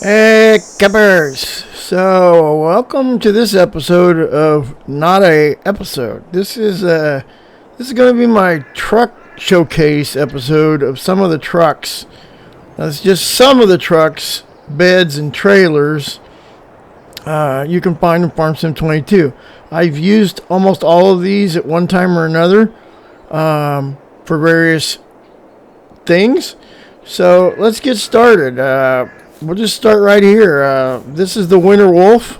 Hey, Cappers! So, welcome to this episode of not a episode. This is going to be my truck showcase episode of some of the trucks. That's just some of the trucks, beds, and trailers you can find in FS22. I've used almost all of these at one time or another for various things. So let's get started. We'll just start right here. This is the Winter Wolf.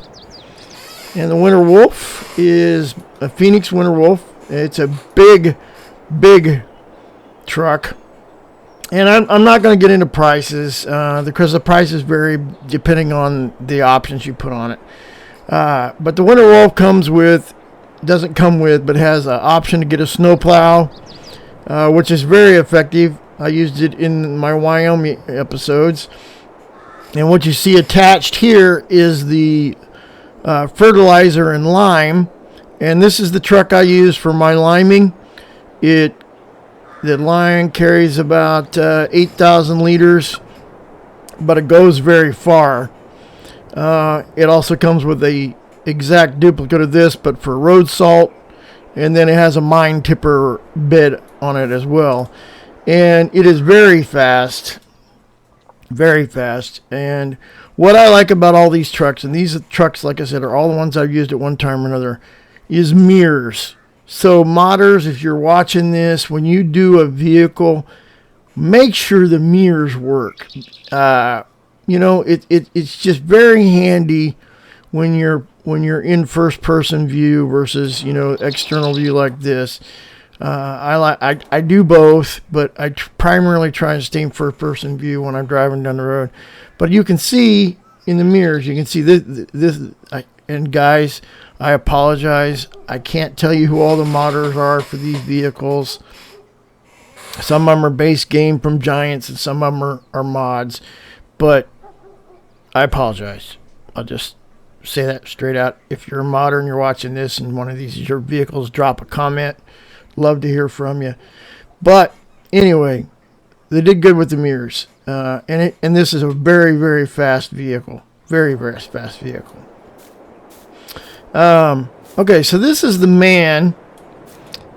And the Winter Wolf is a Phoenix Winter Wolf. It's a big truck. And I'm not going to get into prices because the prices vary depending on the options you put on it. But the Winter Wolf doesn't come with, but has an option to get a snowplow, which is very effective. I used it in my Wyoming episodes. And what you see attached here is the fertilizer and lime. And this is the truck I use for my liming. The line carries about 8,000 liters, but it goes very far. It also comes with a exact duplicate of this, but for road salt. And then it has a mine tipper bed on it as well. And it is very fast. Very fast. And what I like about all these trucks, and these trucks, like I said, are all the ones I've used at one time or another, is mirrors. So modders, if you're watching this, when you do a vehicle, make sure the mirrors work. It's just very handy when you're in first person view versus external view like this. I do both, but I primarily try and stay in first person view when I'm driving down the road. But you can see in the mirrors, you can see this. And guys, I apologize. I can't tell you who all the modders are for these vehicles. Some of them are base game from Giants, and some of them are mods. But I apologize. I'll just say that straight out. If you're a modder and you're watching this and one of these is your vehicles, drop a comment. Love to hear from you. But anyway, they did good with the mirrors. And this is a very, very fast vehicle. Very, very fast vehicle. Okay, so this is the man.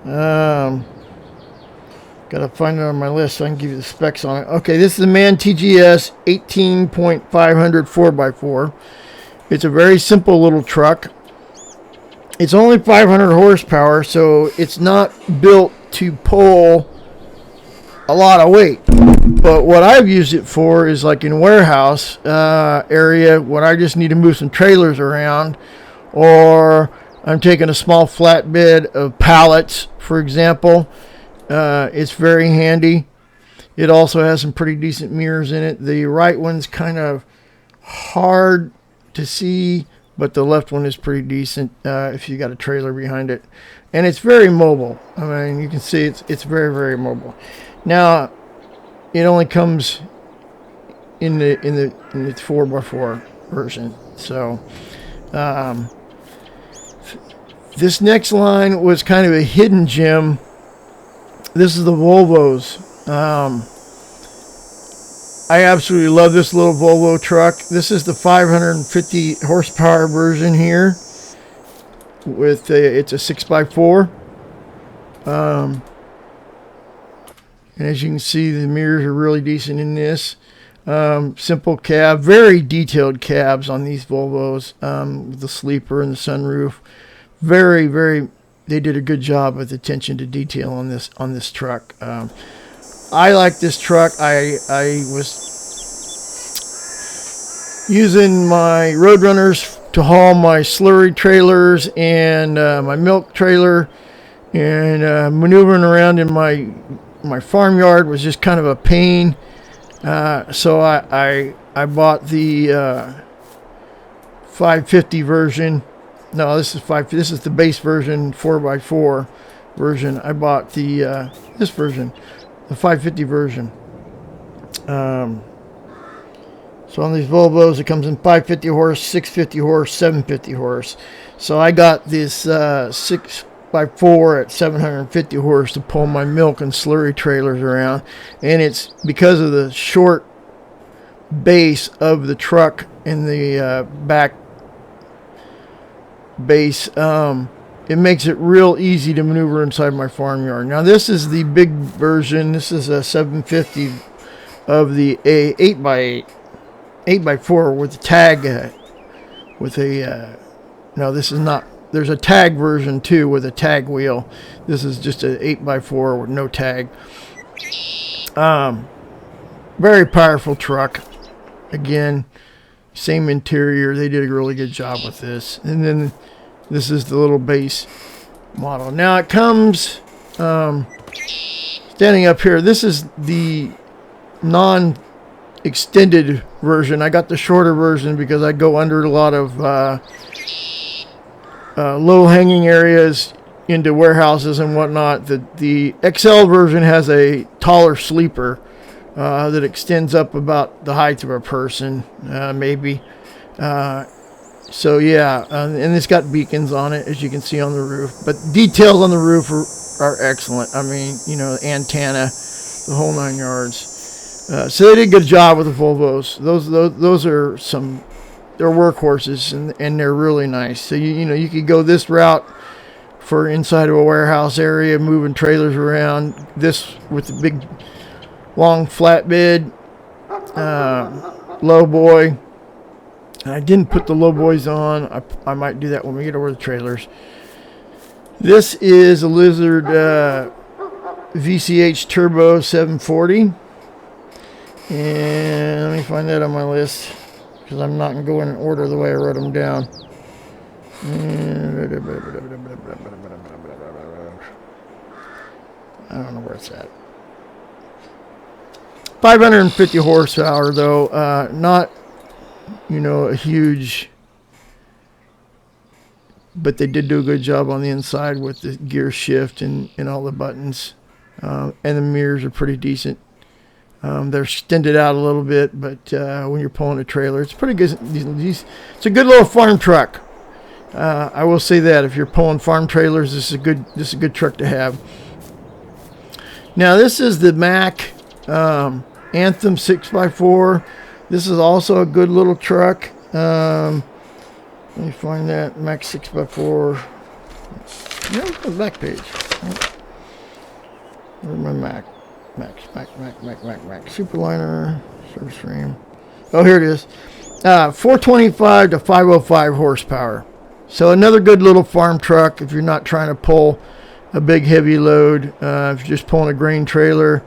Got to find it on my list so I can give you the specs on it. Okay, this is the MAN TGS 18.500 4x4. It's a very simple little truck. It's only 500 horsepower, so it's not built to pull a lot of weight. But what I've used it for is like in warehouse area when I just need to move some trailers around, or I'm taking a small flatbed of pallets, for example. It's very handy. It also has some pretty decent mirrors in it. The right one's kind of hard to see, but the left one is pretty decent if you got a trailer behind it. And it's very mobile. I mean, you can see it's very, very mobile. Now, it only comes in the 4x4 version. So, this next line was kind of a hidden gem. This is the Volvos. I absolutely love this little Volvo truck. This is the 550 horsepower version here. It's a 6x4. And as you can see, the mirrors are really decent in this. Simple cab, very detailed cabs on these Volvos. With the sleeper and the sunroof. Very, very, they did a good job with attention to detail on this truck. I like this truck. I was using my Roadrunners to haul my slurry trailers and my milk trailer, and maneuvering around in my farmyard was just kind of a pain. So I bought the 550 version. No, this is the base version, 4x4 version. I bought the this version, the 550 version. So on these Volvos, it comes in 550 horse, 650 horse, 750 horse. So I got this 6x4 at 750 horse to pull my milk and slurry trailers around. And it's because of the short base of the truck in the back base. It makes it real easy to maneuver inside my farmyard. Now this is the big version. This is a 750 of the 8x4 with a tag no, this is not. There's a tag version too with a tag wheel. This is just an 8x4 with no tag. Very powerful truck. Again, same interior. They did a really good job with this. And then this is the little base model. Now it comes standing up here. This is the non-extended version. I got the shorter version because I go under a lot of low-hanging areas into warehouses and whatnot. The XL version has a taller sleeper that extends up about the height of a person, maybe. So yeah, and it's got beacons on it, as you can see on the roof. But details on the roof are excellent. I mean, you know, antenna, the whole 9 yards. So they did a good job with the Volvos. Those are some, they're workhorses, and they're really nice. So you know, you could go this route for inside of a warehouse area, moving trailers around. This with the big long flatbed, low boy. I didn't put the low boys on. I might do that when we get over the trailers. This is a Lizard VCH Turbo 740. And let me find that on my list, because I'm not going to go in order the way I wrote them down. I don't know where it's at. 550 horsepower, though. Not, you know, a huge, but they did do a good job on the inside with the gear shift and all the buttons. And the mirrors are pretty decent. They're extended out a little bit, but when you're pulling a trailer, it's pretty good. It's a good little farm truck. I will say that if you're pulling farm trailers, this is a good truck to have. Now this is the Mack Anthem 6x4. This is also a good little truck. Let me find that Mack 6x4. No, the back page. Where's my Mack? Mack. Superliner, service frame. Oh, here it is. 425 to 505 horsepower. So another good little farm truck if you're not trying to pull a big heavy load. If you're just pulling a grain trailer,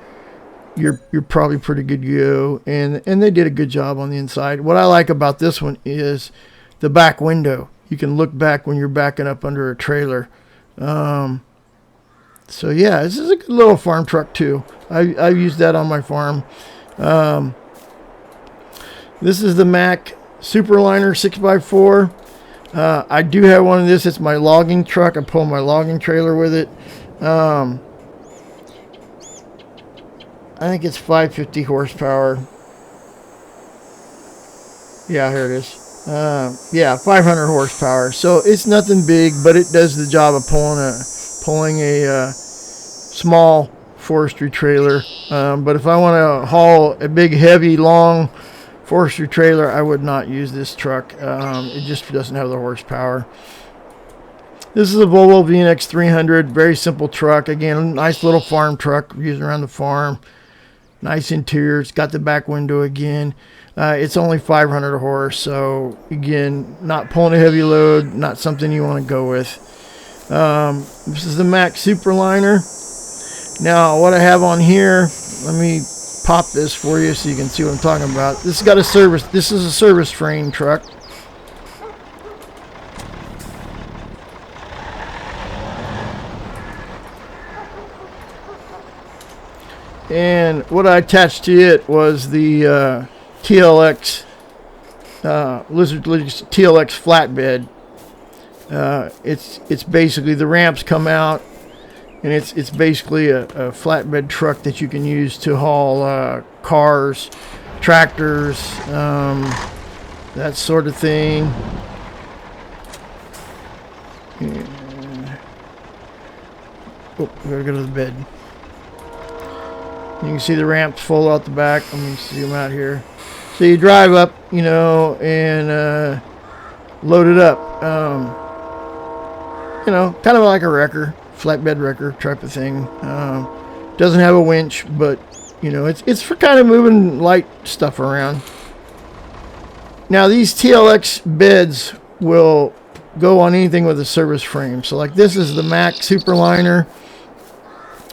you're probably pretty good to go. And they did a good job on the inside. What I like about this one is the back window. You can look back when you're backing up under a trailer. So yeah, this is a good little farm truck too. I've used that on my farm. This is the Mack Superliner 6x4. I do have one of this. It's my logging truck. I pull my logging trailer with it. I think it's 550 horsepower. Yeah, here it is. Yeah, 500 horsepower. So it's nothing big, but it does the job of pulling a small forestry trailer. But if I want to haul a big, heavy, long forestry trailer, I would not use this truck. It just doesn't have the horsepower. This is a Volvo VNX 300. Very simple truck. Again, a nice little farm truck used around the farm. Nice interior. It's got the back window again. It's only 500 horse, so again, not pulling a heavy load, not something you want to go with. This is the Mack Superliner. Now, what I have on here, let me pop this for you so you can see what I'm talking about. This has got a service. This is a service frame truck. And what I attached to it was the TLX Lizard TLX flatbed. It's basically, the ramps come out, and it's basically a flatbed truck that you can use to haul cars, tractors, that sort of thing. And, oh, we gotta go to the bed. You can see the ramps full out the back. Let me zoom out here. So you drive up, you know, and load it up. You know, kind of like a wrecker, flatbed wrecker type of thing. Doesn't have a winch, but you know, it's for kind of moving light stuff around. Now these TLX beds will go on anything with a service frame. So like this is the Mac Superliner,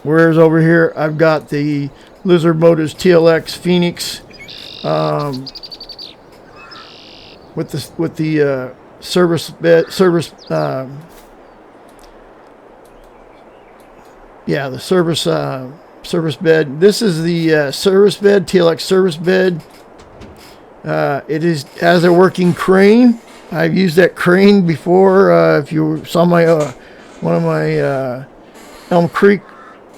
whereas over here I've got the Lizard Motors TLX Phoenix with the service bed the service bed. This is the service bed, TLX service bed. It has a working crane. I've used that crane before. If you saw my one of my Elm Creek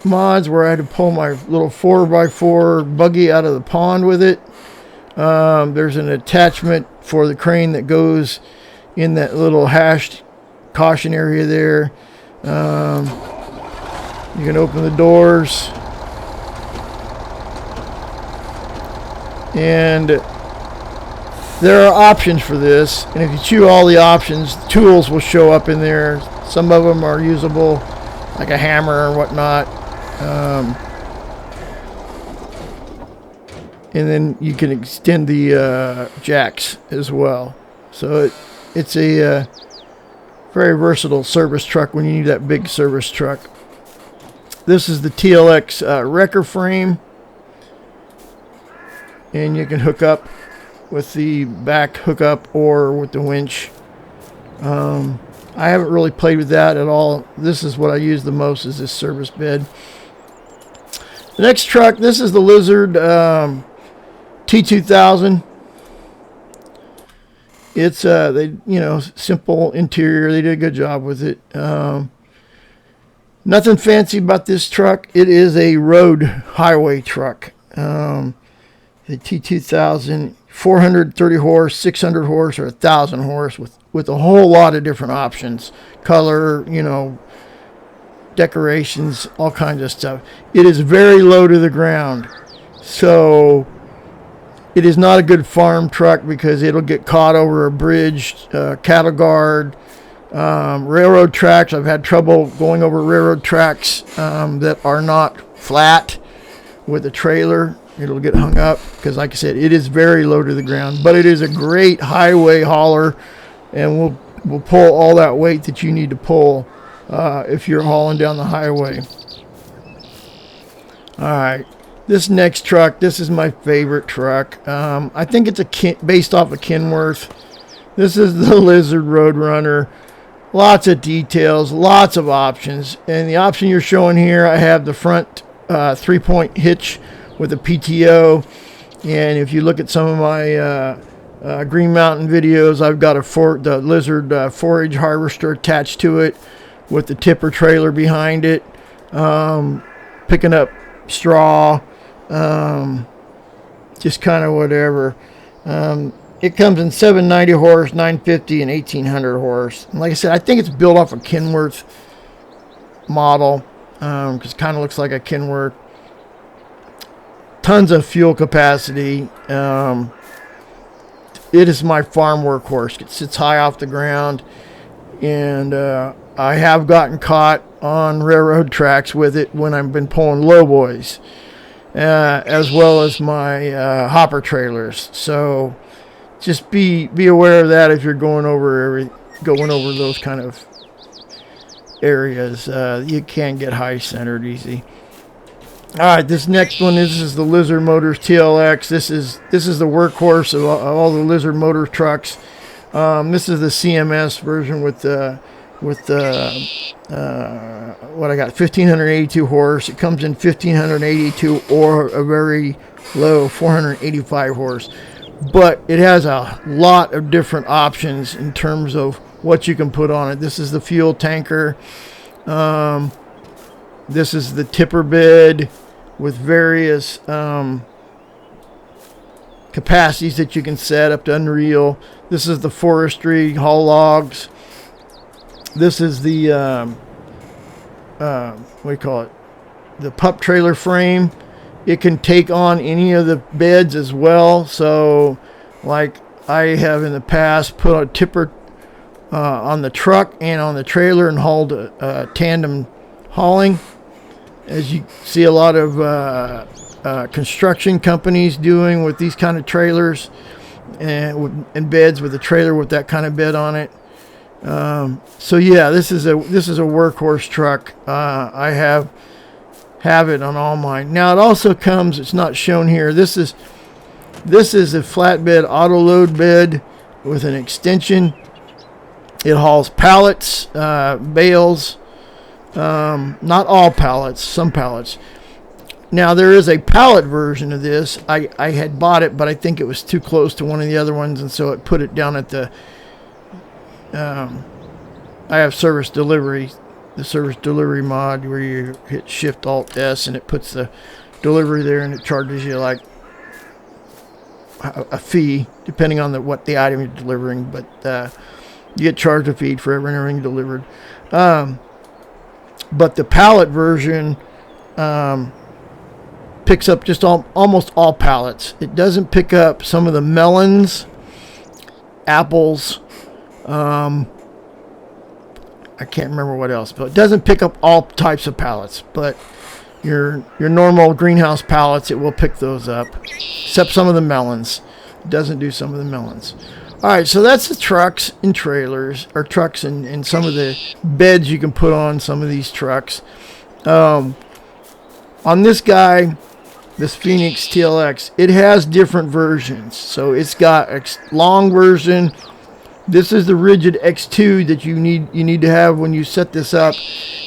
mods where I had to pull my little 4x4 buggy out of the pond with it. There's an attachment for the crane that goes in that little hashed caution area there. You can open the doors, and there are options for this, and if you choose all the options, tools will show up in there. Some of them are usable, like a hammer or whatnot. And then you can extend the jacks as well. So it's a very versatile service truck when you need that big service truck. This is the TLX wrecker frame, and you can hook up with the back hookup or with the winch. I haven't really played with that at all. This is what I use the most, is this service bed. The next truck, this is the Lizard T2000. It's simple interior. They did a good job with it. Nothing fancy about this truck. It is a road highway truck. The T2000, 430 horse, 600 horse, or 1,000 horse with a whole lot of different options. Color, decorations, all kinds of stuff. It is very low to the ground. So it is not a good farm truck because it'll get caught over a bridge, cattle guard, railroad tracks. I've had trouble going over railroad tracks that are not flat with a trailer. It'll get hung up because, like I said, it is very low to the ground. But it is a great highway hauler, and will pull all that weight that you need to pull if you're hauling down the highway. All right. This next truck, this is my favorite truck. I think it's based off of Kenworth. This is the Lizard Roadrunner. Lots of details, lots of options. And the option you're showing here, I have the front 3-point hitch with a PTO. And if you look at some of my Green Mountain videos, I've got the Lizard forage harvester attached to it with the tipper trailer behind it, picking up straw, just kind of whatever. It comes in 790 horse, 950, and 1800 horse. And like I said, I think it's built off a Kenworth model, because it kind of looks like a Kenworth. Tons of fuel capacity. It is my farm workhorse. It sits high off the ground, and I have gotten caught on railroad tracks with it when I've been pulling lowboys, as well as my hopper trailers. So just be aware of that if you're going over those kind of areas. You can get high centered easy. All right, this next one, this is the Lizard Motors TLX. This is the workhorse of all the Lizard Motor trucks. This is the CMS version with what I got, 1582 horse. It comes in 1582 or a very low 485 horse. But it has a lot of different options in terms of what you can put on it. This is the fuel tanker. This is the tipper bed with various capacities that you can set up to unreal. This is the forestry haul logs. This is the what do you call it? The pup trailer frame. It can take on any of the beds as well. So, like I have in the past, put a tipper on the truck and on the trailer and hauled tandem hauling. As you see a lot of construction companies doing with these kind of trailers and beds with a trailer with that kind of bed on it. So yeah, this is a workhorse truck. I have it on all mine. Now it also comes, it's not shown here, this is a flatbed auto load bed with an extension. It hauls pallets, bales, not all pallets, some pallets. Now there is a pallet version of this. I had bought it, but I think it was too close to one of the other ones, and so it put it down at the I have service delivery, the service delivery mod where you hit Shift Alt S and it puts the delivery there, and it charges you like a fee depending on what the item you're delivering, but you get charged a fee for everything delivered. But the pallet version picks up just almost all pallets. It doesn't pick up some of the melons, apples, I can't remember what else, but it doesn't pick up all types of pallets. But your normal greenhouse pallets, it will pick those up, except some of the melons. It doesn't do some of the melons. All right, so that's the trucks and trailers, or trucks and some of the beds you can put on some of these trucks. On this guy, this Phoenix TLX, it has different versions. So it's got a long version. This is the rigid X2 that you need to have when you set this up.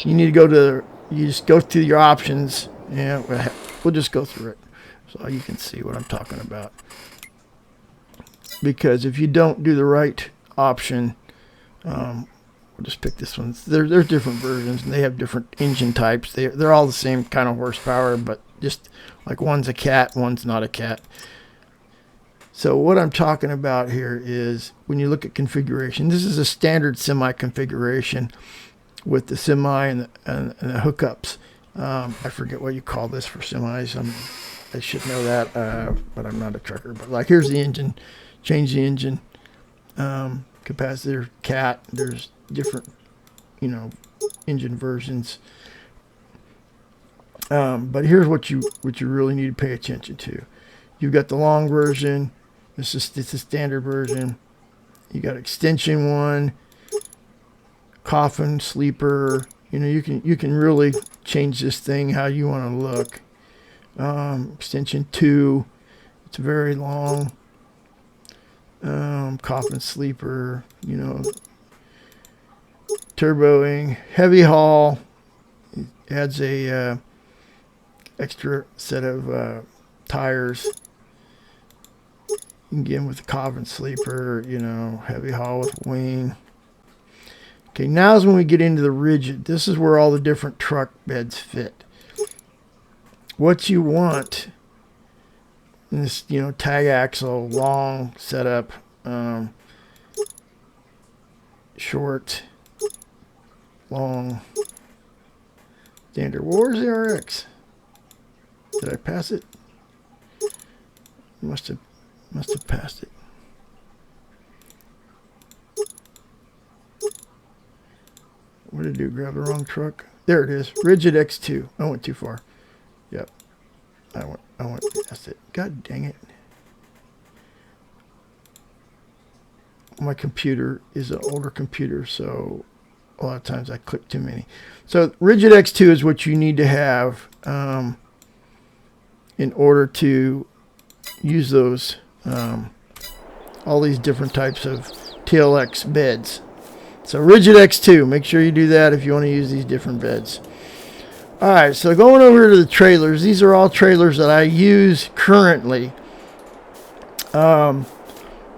You need to just go through your options. Yeah, we'll just go through it so you can see what I'm talking about. Because if you don't do the right option, we'll just pick this one. There's different versions, and they have different engine types. They're all the same kind of horsepower, but just like one's a cat, one's not a cat. So what I'm talking about here is when you look at configuration, this is a standard semi configuration with the semi and the hookups. I forget what you call this for semis. I should know that, but I'm not a trucker. But like, here's the engine. Change the engine. Capacitor, cat. There's different, engine versions. But here's what you really need to pay attention to. You've got the long version. This is the standard version. You got extension 1, coffin, sleeper. You can really change this thing how you want to look. Extension 2, it's very long. Coffin, sleeper. Turboing, heavy haul. It adds a extra set of tires. Again with the coffin sleeper, heavy haul with wing. Okay, now is when we get into the rigid. This is where all the different truck beds fit. What you want in this, tag axle, long setup, short, long, standard. Where's the RX? Did I pass it? Must have passed it. What did I do? Grab the wrong truck? There it is. Rigid X2. I went too far. Yep. I went past it. God dang it. My computer is an older computer, so a lot of times I click too many. So Rigid X2 is what you need to have in order to use those all these different types of TLX beds. So Rigid X2, make sure you do that if you want to use these different beds. Alright, so going over to the trailers, these are all trailers that I use currently.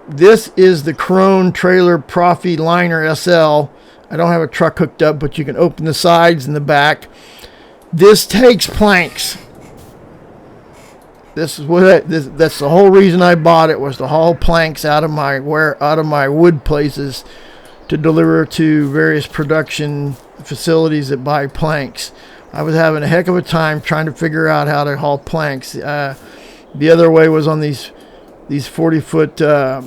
This is the Crone Trailer Profi Liner SL. I don't have a truck hooked up, but you can open the sides and the back. This takes planks. This is that's the whole reason I bought it, was to haul planks out of my wood places to deliver to various production facilities that buy planks. I was having a heck of a time trying to figure out how to haul planks. The other way was on these 40-foot. I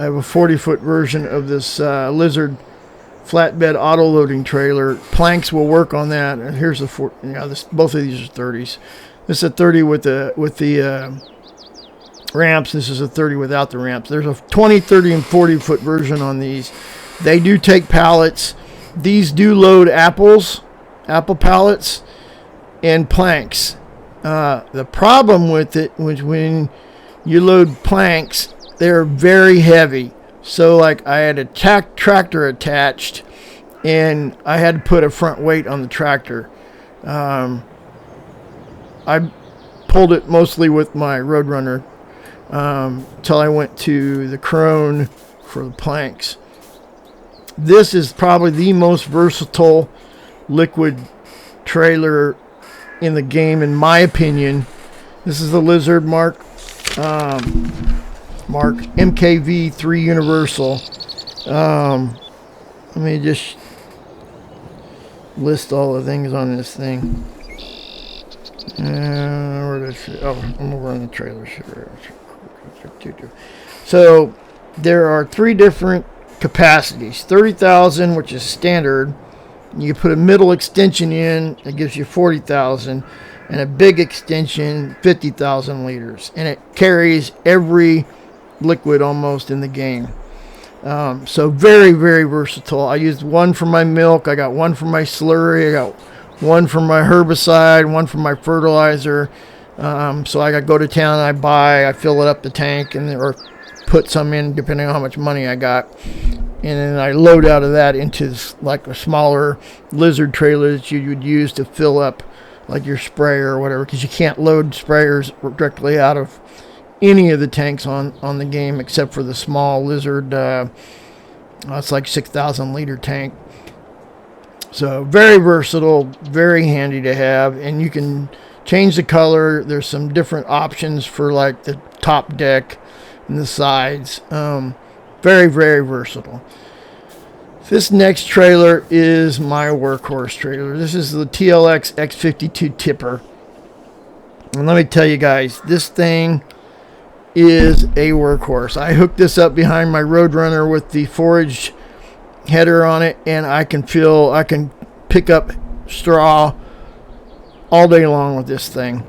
have a 40-foot version of this Lizard flatbed auto loading trailer. Planks will work on that. And here's the both of these are 30s. This is a 30 with the ramps. This is a 30 without the ramps. There's a 20, 30, and 40-foot version on these. They do take pallets. These do load apple pallets and planks. The problem with it was when you load planks, they're very heavy. So like I had a tractor attached, and I had to put a front weight on the tractor. I pulled it mostly with my Roadrunner till I went to the Crone for the planks. This is probably the most versatile liquid trailer in the game, in my opinion. This is the Lizard Mark MKV3 Universal. Let me just list all the things on this thing. I'm over on the trailer. So there are 3 different capacities. 30,000, which is standard. You put a middle extension in, it gives you 40,000, and a big extension, 50,000 liters, and it carries every liquid almost in the game. So very, very versatile. I used one for my milk, I got one for my slurry, I got one for my herbicide, one for my fertilizer. So I go to town, I fill it up the tank, or put some in depending on how much money I got, and then I load out of that into like a smaller Lizard trailer that you would use to fill up like your sprayer or whatever, because you can't load sprayers directly out of any of the tanks on the game except for the small Lizard. It's like 6,000 liter tank. So very versatile, very handy to have, and you can change the color. There's some different options for like the top deck and the sides. Very, very versatile. This next trailer is my workhorse trailer. This is the TLX X52 tipper. And let me tell you guys, this thing is a workhorse. I hooked this up behind my Roadrunner with the forage header on it, and I can pick up straw all day long with this thing.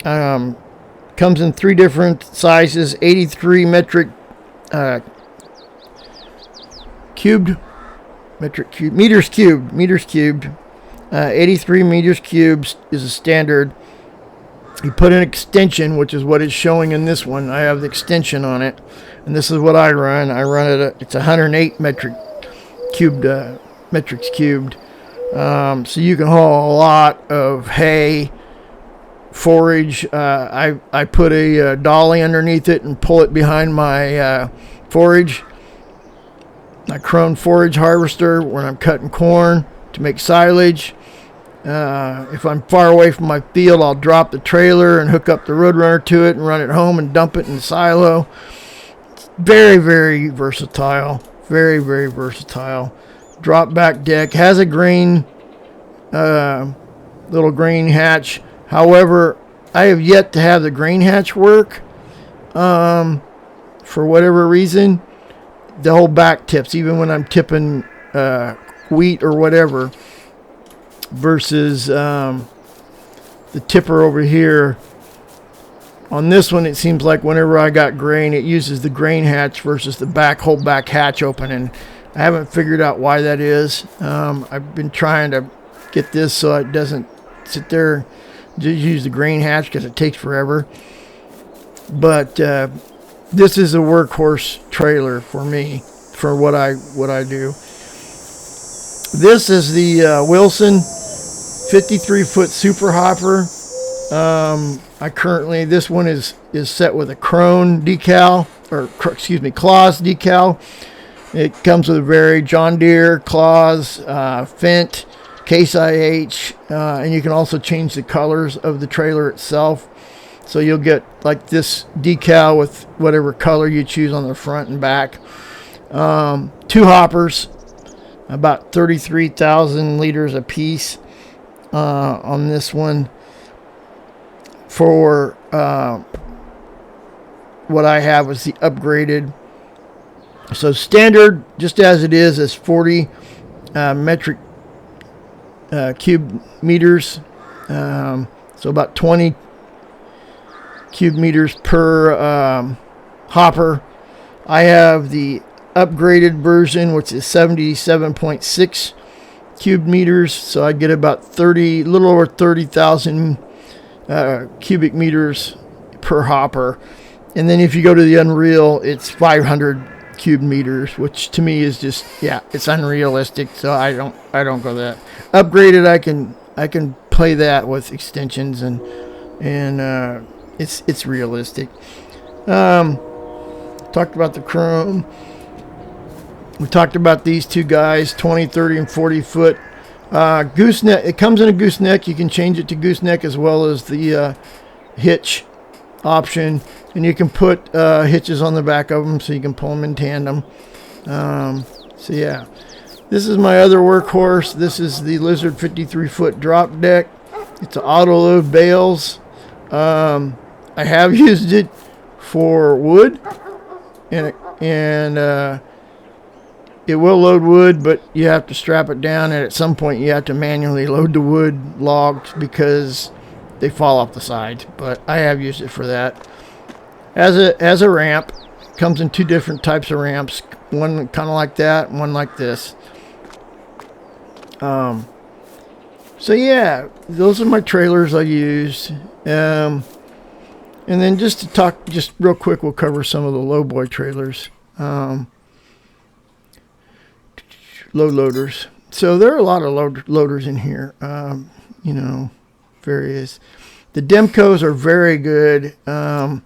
Comes in 3 different sizes: 83 meters cubed. 83 meters cubed is a standard. You put an extension, which is what it's showing in this one. I have the extension on it, and this is what I run. It's 108 metrics cubed. So you can haul a lot of hay, forage. I put a dolly underneath it and pull it behind my forage. My Crone forage harvester when I'm cutting corn to make silage. If I'm far away from my field, I'll drop the trailer and hook up the Roadrunner to it and run it home and dump it in the silo. It's very, very versatile. Very, very versatile. Drop back deck. Has a green, little green hatch. However, I have yet to have the green hatch work. For whatever reason, the whole back tips, even when I'm tipping wheat or whatever, versus the tipper over here. On this one, it seems like whenever I got grain, it uses the grain hatch versus the whole back hatch open, and I haven't figured out why that is. I've been trying to get this so it doesn't sit there, just use the grain hatch, because it takes forever. But this is a workhorse trailer for me, for what I do. This is the Wilson 53-foot super hopper. This one is set with a Crone decal, Claas decal. It comes with a very John Deere, Claas, Fendt, Case IH, and you can also change the colors of the trailer itself. So you'll get like this decal with whatever color you choose on the front and back. 2 hoppers. about 33,000 liters a piece on this one. For what I have was the upgraded. So standard, just as it is 40 metric cube meters. So about 20 cube meters per hopper. I have the upgraded version, which is 77.6 cube meters. So I get about a little over 30,000 cubic meters per hopper. And then if you go to the Unreal, it's 500 cube meters, which to me is just, yeah, it's unrealistic. So I don't go that. Upgraded, I can play that with extensions and it's realistic. Talked about the chrome. We talked about these two guys, 20, 30, and 40 foot. Gooseneck. It comes in a gooseneck. You can change it to gooseneck as well as the hitch option. And you can put hitches on the back of them so you can pull them in tandem. So yeah. This is my other workhorse. This is the Lizard 53 foot drop deck. It's an auto load bales. I have used it for wood. And it will load wood, but you have to strap it down, and at some point you have to manually load the wood logs because they fall off the sides. But I have used it for that. As a ramp, comes in two different types of ramps. One kind of like that, and one like this. So yeah, those are my trailers I used. And then just to talk, just real quick, we'll cover some of the lowboy trailers. Load loaders. So there are a lot of loaders in here. You know, various. The Demcos are very good. I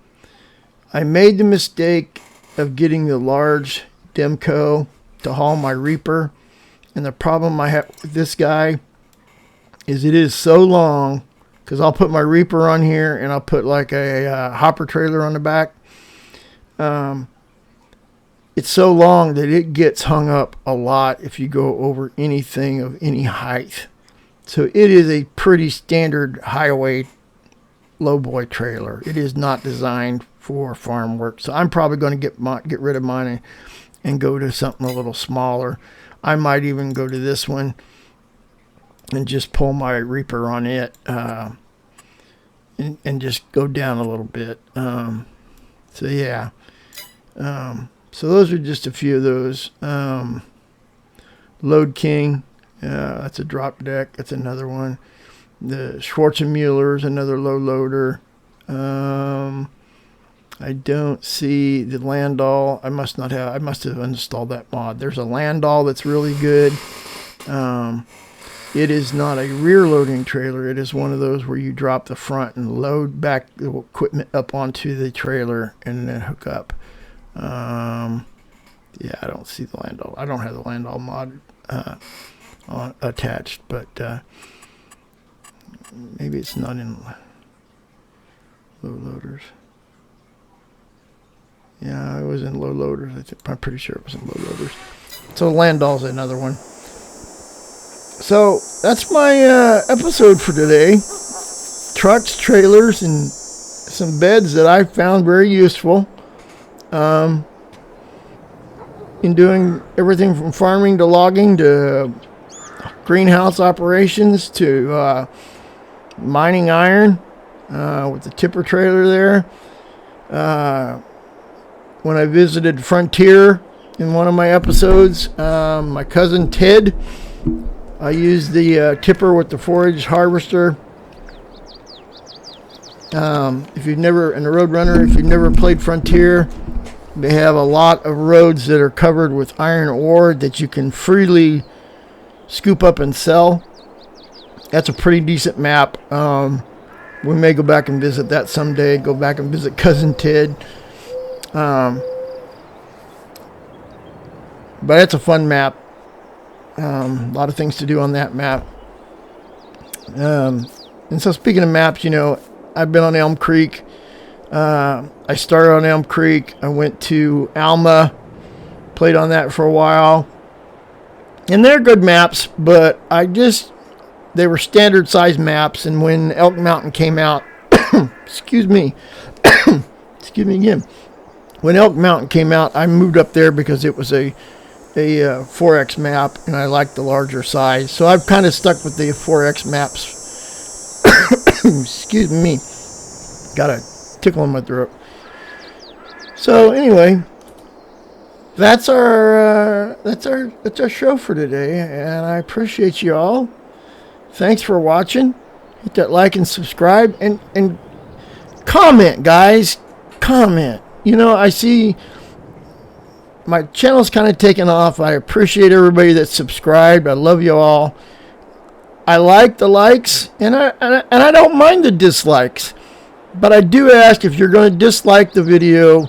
made the mistake of getting the large Demco to haul my Reaper. And the problem I have with this guy is it is so long, because I'll put my Reaper on here and I'll put like a hopper trailer on the back. It's so long that it gets hung up a lot if you go over anything of any height. So it is a pretty standard highway lowboy trailer. It is not designed for farm work. So I'm probably going to get rid of mine and go to something a little smaller. I might even go to this one and just pull my Reaper on it and just go down a little bit. So yeah. So those are just a few of those. Load King, that's a drop deck. That's another one. The Schwarzenmuller is another low loader. I don't see the Landau. I must have installed that mod. There's a Landau that's really good. It is not a rear loading trailer. It is one of those where you drop the front and load back the equipment up onto the trailer and then hook up. Yeah, I don't see the Landau. I don't have the Landau mod attached, but maybe it's not in low loaders. Yeah, it was in low loaders. I'm pretty sure it was in low loaders. So Landau's another one. So that's my episode for today. Trucks, trailers, and some beds that I found very useful. In doing everything from farming to logging to greenhouse operations to mining iron with the tipper trailer there. When I visited Frontier in one of my episodes, my cousin Ted, I used the tipper with the forage harvester. If you've never, in the Roadrunner, if you've never played Frontier, they have a lot of roads that are covered with iron ore that you can freely scoop up and sell. That's a pretty decent map. We may go back and visit that someday. Go back and visit Cousin Ted. But it's a fun map. A lot of things to do on that map. And so speaking of maps, you know, I've been on Elm Creek. I started on Elm Creek. I went to Alma, played on that for a while. And they're good maps, but they were standard size maps. And when Elk Mountain came out, excuse me, excuse me again. When Elk Mountain came out, I moved up there because it was a 4X map, and I liked the larger size. So I've kind of stuck with the 4X maps. Excuse me. Got a tickle in my throat. So anyway, that's our show for today, and I appreciate you all. Thanks for watching. Hit that like and subscribe, and comment, guys. Comment. You know, I see my channel's kind of taken off. I appreciate everybody that subscribed. I love you all. I like the likes, and I don't mind the dislikes. But I do ask, if you're going to dislike the video,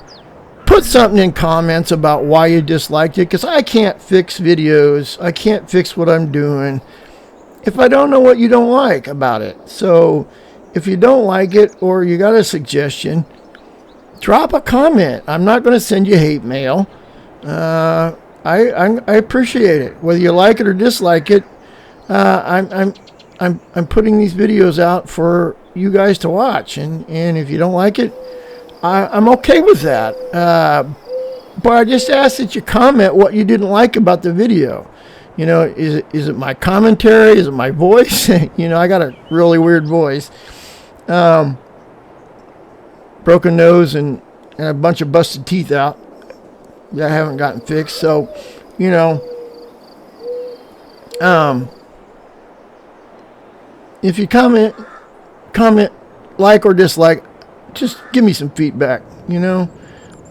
put something in comments about why you disliked it, because I can't fix videos. I can't fix what I'm doing if I don't know what you don't like about it. So if you don't like it, or you got a suggestion, drop a comment. I'm not going to send you hate mail. I appreciate it, whether you like it or dislike it. I'm putting these videos out for you guys to watch, and if you don't like it, I'm okay with that. But I just ask that you comment what you didn't like about the video. You know, is it my commentary? Is it my voice? You know, I got a really weird voice. Broken nose and a bunch of busted teeth out that I haven't gotten fixed. So, you know, if you comment, like or dislike, just give me some feedback. You know,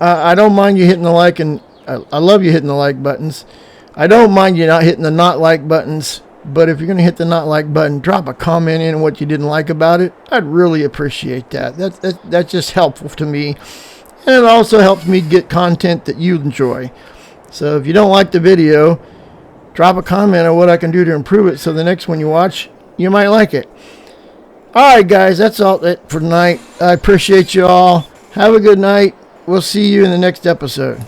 I don't mind you hitting the like, and I love you hitting the like buttons. I don't mind you not hitting the not like buttons, but if you're going to hit the not like button, drop a comment in what you didn't like about it. I'd really appreciate that. That's just helpful to me, and it also helps me get content that you enjoy. So if you don't like the video, drop a comment on what I can do to improve it, so the next one you watch, you might like it. All right, guys, that's all for tonight. I appreciate you all. Have a good night. We'll see you in the next episode.